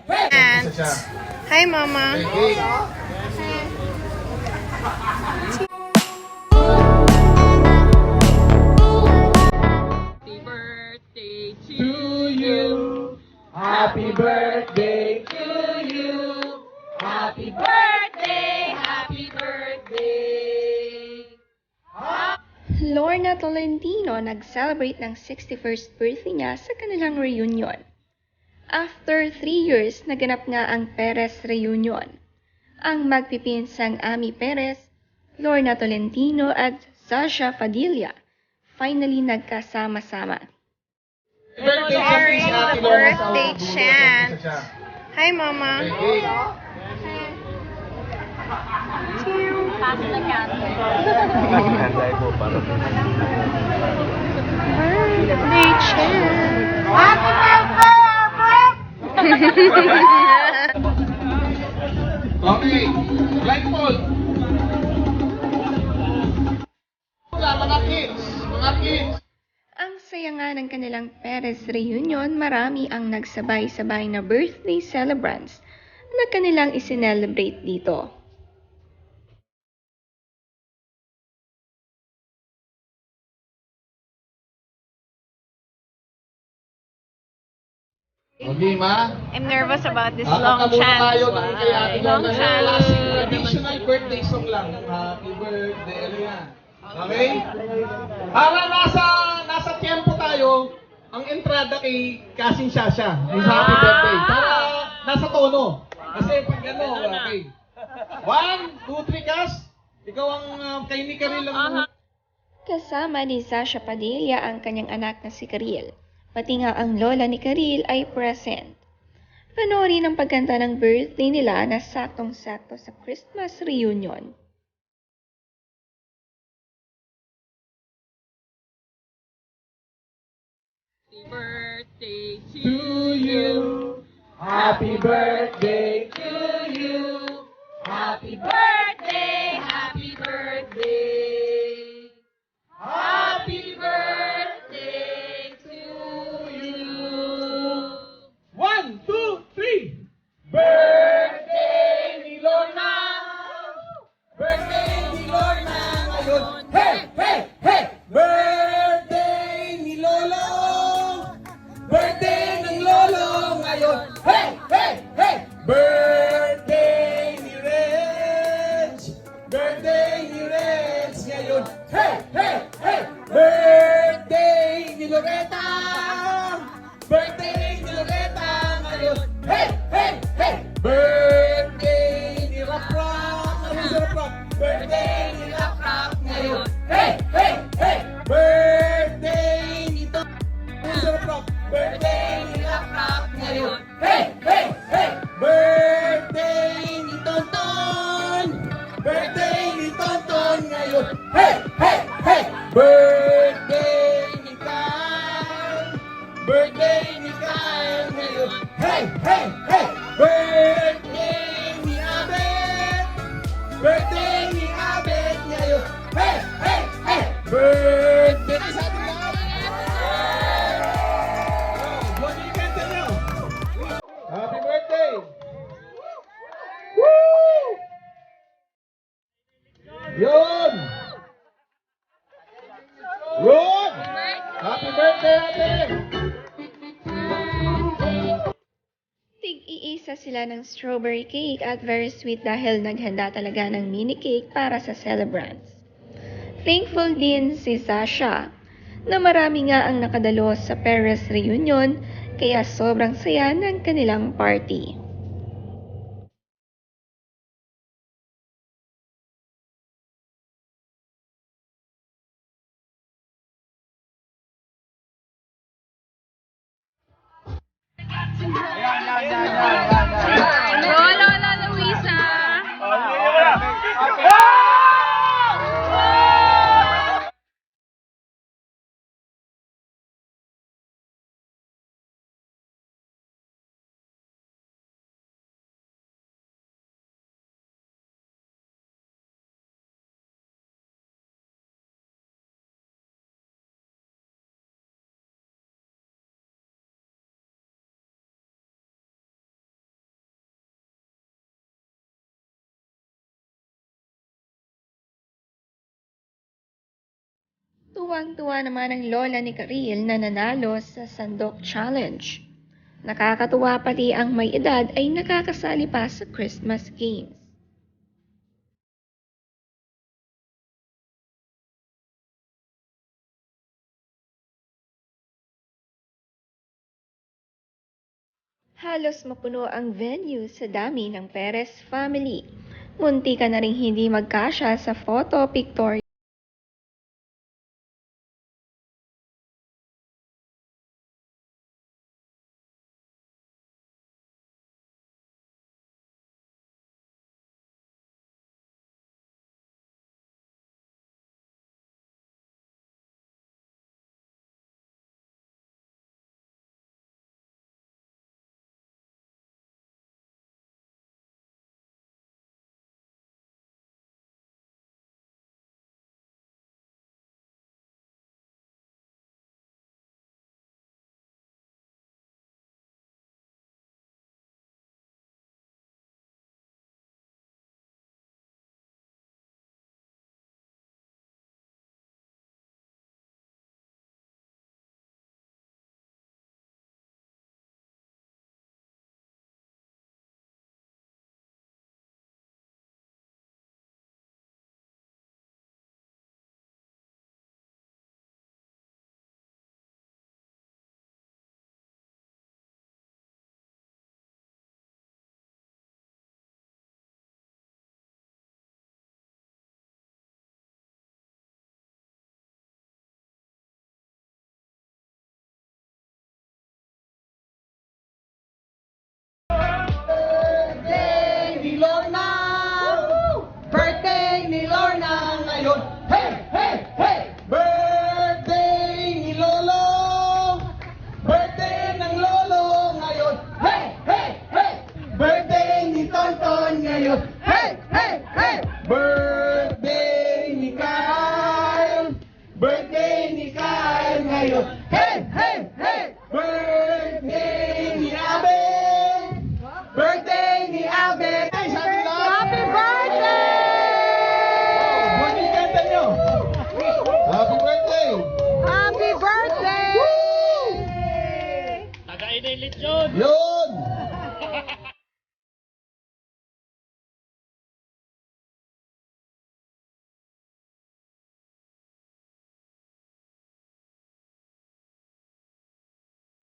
And hi, Mama. Happy birthday to you. Happy birthday to you. Happy birthday, happy birthday. Lorna Tolentino nag-celebrate ng 61st birthday niya sa kanilang reunion. After 3 years, naganap nga ang Perez reunion. Ang magpipinsang Ami Perez, Lorna Tolentino at Sasha Padilla finally nagkasama-sama. Sharing the birthday chant. Hi, Mama. Pass the candle. Birthday chant. Okay, blindfold. Mga kids, mga kids. Ang saya nga ng kanilang Perez reunion, marami ang nagsabay-sabay na birthday celebrants na kanilang isinelebrate dito. Okay, ma? I'm nervous about this Kakanta long muna chant. tayo ng kay Ate Long Lorna. chant. Klaseng traditional birthday song lang. Happy birthday, ano yan? Okay? Para nasa tiempo tayo, ang entrada kay Kasing Shasha, yung sa happy birthday. Para nasa tono. Kasi pag ano, okay. 1, 2, 3, Kas. Ikaw ang kay ni Karil lang. Kasama ni Sasha Padilla ang kanyang anak na si Karil. Pati nga ang lola ni Karil ay present. Panoorin ang pagkanta ng birthday nila na saktong-sakto sa Christmas reunion. Happy birthday to To you. Happy birthday to you. Happy birthday, happy birthday. Happy birthday to you. 1, 2, 3. Birthday ni Lorna. Birthday ni Lorna ngayon. Hey, hey, hey! Birthday ni Lolo! Birthday ng Lolo ngayon. Hey, hey, hey! Birthday ni Reg! Birthday ni Reg ngayon. Hey, hey, hey! Birthday ni Loretta! Birthday ni Loretta ngayon. Hey, hey, hey! Birthday ni Rap-Rap! Ano si Rap-Rap? Birthday ni Rap-Rap ngayon. Hey, hey, hey! Birthday ni Tom! Ano si Rap-Rap? Birthday ni Rap-Rap ngayon. Hey, hey, hey! Birthday ni Tonton! Birthday ni Tonton ngayon. Hey, hey, hey! Birthday ni Kyle! Birthday ni Kyle ngayon. Hey, hey, hey! Birthday ni Abet! Birthday ni Abet ngayon. Hey, hey, hey! Birthday sa ating lahat! Buwan yung kanta nyo! Happy birthday! Woo! Yun! Yun! Happy birthday, ate! Tig-iisa sila ng strawberry cake at very sweet dahil naghanda talaga ng mini cake para sa celebrants. Thankful din si Sasha na marami nga ang nakadalo sa Perez reunion kaya sobrang saya ng kanilang party. Tuwang-tuwa naman ang lola ni Karil na nanalo sa Sandok Challenge. Nakakatuwa pati ang may edad ay nakakasali pa sa Christmas Games. Halos mapuno ang venue sa dami ng Perez family. Munti ka na ring hindi magkasya sa photo pictorial. Birthday ni Lorna! Birthday ni Lorna ngayon! Hey! Hey! Hey! Birthday ni Lolo! Birthday ng Lolo ngayon! Hey! Hey! Hey! Birthday ni Tonton ngayon! Hey! Hey! Hey! Birthday ni Kyle! Birthday ni Kyle ngayon! Hey! Hey! Hey! Birthday ni Abe! Birthday ni Abe! Happy birthday! Maging kanta nyo! Happy birthday! Happy birthday! Yo!